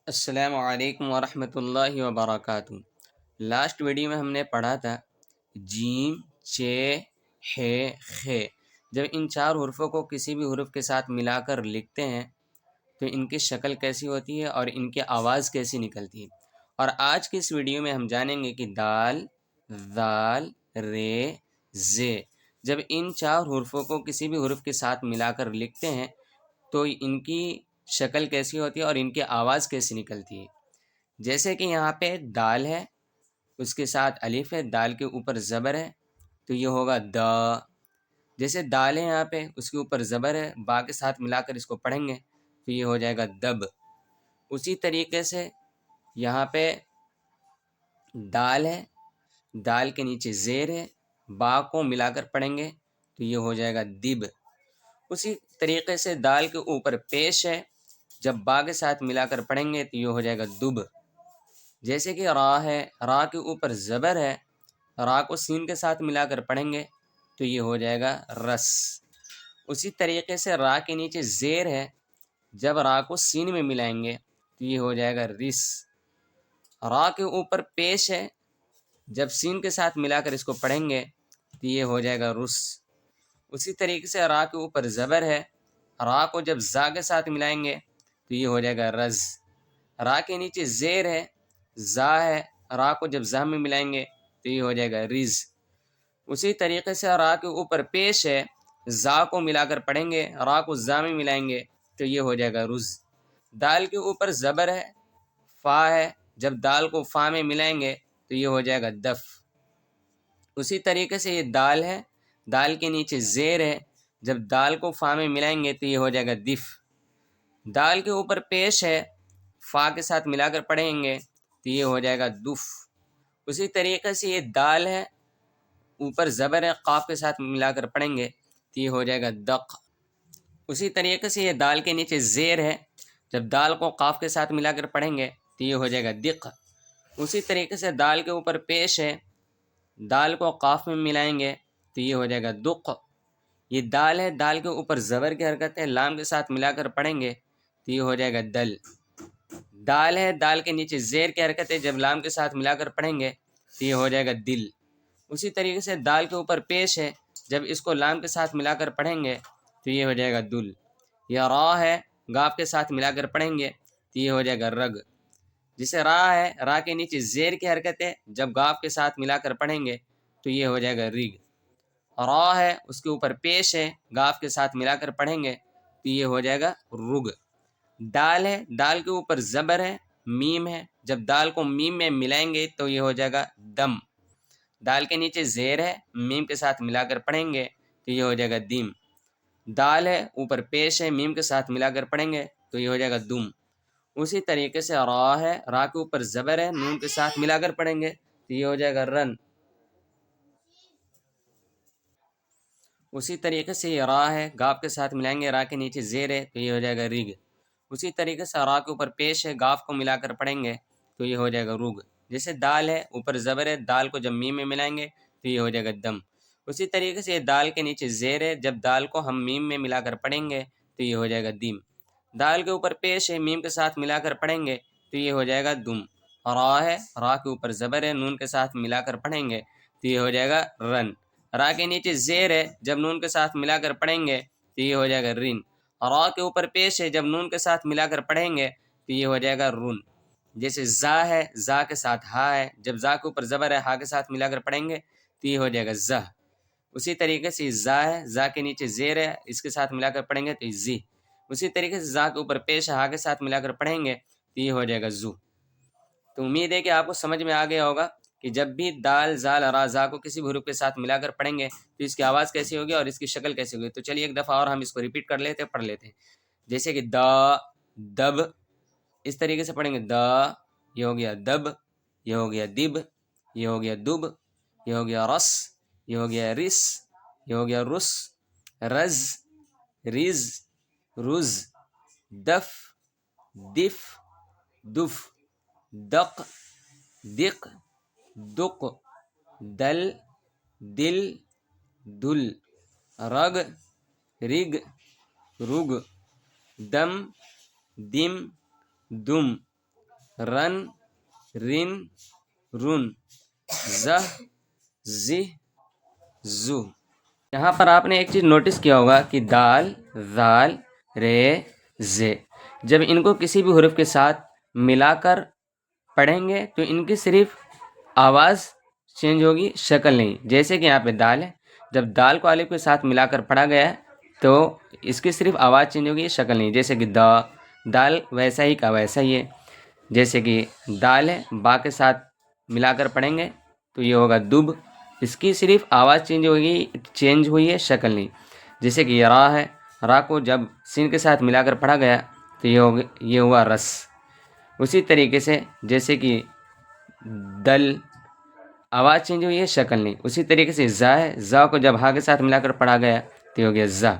السلام علیکم ورحمۃ اللہ وبرکاتہ۔ لاسٹ ویڈیو میں ہم نے پڑھا تھا جیم، چ، ح، خ۔ جب ان چار حروفوں کو کسی بھی حرف کے ساتھ ملا کر لکھتے ہیں تو ان کی شکل کیسی ہوتی ہے اور ان کی آواز کیسی نکلتی ہے۔ اور آج کی اس ویڈیو میں ہم جانیں گے کہ دال، ذال، ر، ز جب ان چار حروفوں کو کسی بھی حرف کے ساتھ ملا کر لکھتے ہیں تو ان کی شکل کیسی ہوتی ہے اور ان کی آواز کیسی نکلتی ہے۔ جیسے کہ یہاں پہ دال ہے، اس کے ساتھ الف ہے، دال کے اوپر زبر ہے تو یہ ہوگا دا۔ جیسے دال ہے یہاں پہ، اس کے اوپر زبر ہے، با کے ساتھ ملا کر اس کو پڑھیں گے تو یہ ہو جائے گا دب۔ اسی طریقے سے یہاں پہ دال ہے، دال کے نیچے زیر ہے، با کو ملا کر پڑھیں گے تو یہ ہو جائے گا دب۔ اسی طریقے سے دال کے اوپر پیش ہے، جب با کے ساتھ ملا کر پڑھیں گے تو یہ ہو جائے گا دب۔ جیسے کہ را ہے، را کے اوپر زبر ہے، را کو سین کے ساتھ ملا کر پڑھیں گے تو یہ ہو جائے گا رس۔ اسی طریقے سے را کے نیچے زیر ہے، جب را کو سین میں ملائیں گے تو یہ ہو جائے گا رس۔ را کے اوپر پیش ہے، جب سین کے ساتھ ملا کر اس کو پڑھیں گے تو یہ ہو جائے گا رس۔ اسی طریقے سے را کے اوپر زبر ہے، را کو جب زا کے ساتھ ملائیں گے تو یہ ہو جائے گا رز۔ را کے نیچے زیر ہے، زا ہے، را کو جب زا میں ملائیں گے تو یہ ہو جائے گا رز۔ اسی طریقے سے را کے اوپر پیش ہے، زا کو ملا کر پڑھیں گے، را کو زا میں ملائیں گے تو یہ ہو جائے گا رز۔ دال کے اوپر زبر ہے، فا ہے، جب دال کو فا میں ملائیں گے تو یہ ہو جائے گا دف۔ اسی طریقے سے یہ دال ہے، دال کے نیچے زیر ہے، جب دال کو فا میں ملائیں گے تو یہ ہو جائے گا دف۔ دال کے اوپر پیش ہے، فا کے ساتھ ملا کر پڑھیں گے تو یہ ہو جائے گا دف۔ اسی طریقے سے یہ دال ہے، اوپر زبر ہے، قاف کے ساتھ ملا کر پڑھیں گے تو یہ ہو جائے گا دق۔ اسی طریقے سے یہ دال کے نیچے زیر ہے، جب دال کو قاف کے ساتھ ملا کر پڑھیں گے تو یہ ہو جائے گا دق۔ اسی طریقے سے دال کے اوپر پیش ہے، دال کو قاف میں ملائیں گے تو یہ ہو جائے گا دق۔ یہ دال ہے، دال کے اوپر زبر کی حرکت ہے، لام کے ساتھ ملا کر پڑھیں گے تو یہ ہو جائے گا دل۔ دال ہے، دال کے نیچے زیر کی حرکت ہے، جب لام کے ساتھ ملا کر پڑھیں گے تو یہ ہو جائے گا دل۔ اسی طریقے سے دال کے اوپر پیش ہے، جب اس کو لام کے ساتھ ملا کر پڑھیں گے تو یہ ہو جائے گا دل۔ یا را ہے، گاف کے ساتھ ملا کر پڑھیں گے تو یہ ہو جائے گا رگ۔ جسے را ہے، را کے نیچے زیر کی حرکت ہے، جب گاف کے ساتھ ملا کر پڑھیں گے تو یہ ہو جائے گا رگ۔ را ہے، اس کے اوپر پیش ہے، گاف کے ساتھ ملا کر پڑھیں گے تو یہ ہو جائے گا رگ۔ دال ہے، دال کے اوپر زبر ہے، میم ہے، جب دال کو میم میں ملائیں گے تو یہ ہو جائے گا دم۔ دال کے نیچے زیر ہے، میم کے ساتھ ملا کر پڑھیں گے تو یہ ہو جائے گا دم۔ دال ہے، اوپر پیش ہے، میم کے ساتھ ملا کر پڑھیں گے تو یہ ہو جائے گا دم۔ اسی طریقے سے را ہے، را کے اوپر زبر ہے، نون کے ساتھ ملا کر پڑھیں گے تو یہ ہو جائے گا رن۔ اسی طریقے سے یہ را ہے، گاف کے ساتھ ملائیں گے، را کے نیچے زیر ہے تو یہ ہو جائے گا رگ۔ اسی طریقے سے را کے اوپر پیش ہے، گاف کو ملا کر پڑھیں گے تو یہ ہو جائے گا رگ۔ جیسے دال ہے، اوپر زبر ہے، دال کو جب میم میں ملائیں گے تو یہ ہو جائے گا دم۔ اسی طریقے سے یہ دال کے نیچے زیر ہے، جب دال کو ہم میم میں ملا کر پڑھیں گے تو یہ ہو جائے گا دم۔ دال کے اوپر پیش ہے، میم کے ساتھ ملا کر پڑھیں گے تو یہ ہو جائے گا دم۔ را ہے، را کے اوپر زبر ہے، نون کے ساتھ ملا کر پڑھیں گے تو یہ ہو جائے گا رن۔ را کے نیچے زیر ہے، جب نون کے ساتھ ملا کر پڑھیں گے تو یہ ہو جائے گا رن۔ را کے اوپر پیش ہے، جب نون کے ساتھ ملا کر پڑھیں گے تو یہ ہو جائے گا رن۔ جیسے زا ہے، زا کے ساتھ ہا ہے، جب زا کے اوپر زبر ہے، ہا کے ساتھ ملا کر پڑھیں گے تو یہ ہو جائے گا زہ۔ اسی طریقے سے زا ہے، زا کے نیچے زیر ہے، اس کے ساتھ ملا کر پڑھیں گے تو یہ زی۔ اسی طریقے سے زا کے اوپر پیش ہے، ہا کے ساتھ ملا کر پڑھیں گے تو یہ ہو جائے گا زو۔ تو امید ہے کہ آپ کو سمجھ میں آ گیا ہوگا کہ جب بھی دال، زال، را، زا کو کسی بھی حروف کے ساتھ ملا کر پڑھیں گے تو اس کی آواز کیسی ہوگی اور اس کی شکل کیسی ہوگی۔ تو چلیے ایک دفعہ اور ہم اس کو ریپیٹ کر لیتے ہیں، پڑھ لیتے ہیں۔ جیسے کہ دا، دب، اس طریقے سے پڑھیں گے دا، یہ ہو گیا دب، یہ ہو گیا دب، یہ ہو گیا دب، یہ ہو گیا رس، یہ ہو گیا رس، یہ ہو گیا رس، رز، رز، رز، دف، دف، دف، دق، دق، دق، دل، دل، دل، رگ، رگ، رگ، دم، دم، دم، رن رن رن زہ زہ زو۔ یہاں پر آپ نے ایک چیز نوٹس کیا ہوگا کہ دال ذال رے زے، جب ان کو کسی بھی حرف کے ساتھ ملا کر پڑھیں گے تو ان کی صرف آواز چینج ہوگی، شکل نہیں۔ جیسے کہ یہاں پہ دال ہے، جب دال کو الف کے ساتھ ملا کر پڑھا گیا ہے تو اس کی صرف آواز چینج ہوگی، شکل نہیں۔ جیسے کہ دا، دال ویسا ہی کا ویسا ہی ہے۔ جیسے کہ دال ہے، با کے ساتھ ملا کر پڑھیں گے تو یہ ہوگا دب، اس کی صرف آواز چینج ہوئی ہے، شکل نہیں۔ جیسے کہ یہ را ہے، را کو جب سین کے ساتھ ملا کر پڑھا گیا تو یہ ہوا رس۔ اسی طریقے سے جیسے کہ دل، آواز چینج ہوئی ہے، شکل نہیں۔ اسی طریقے سے زا ہے، زا کو جب ہا کے ساتھ ملا کر پڑھا گیا تو یہ ہو گیا زا۔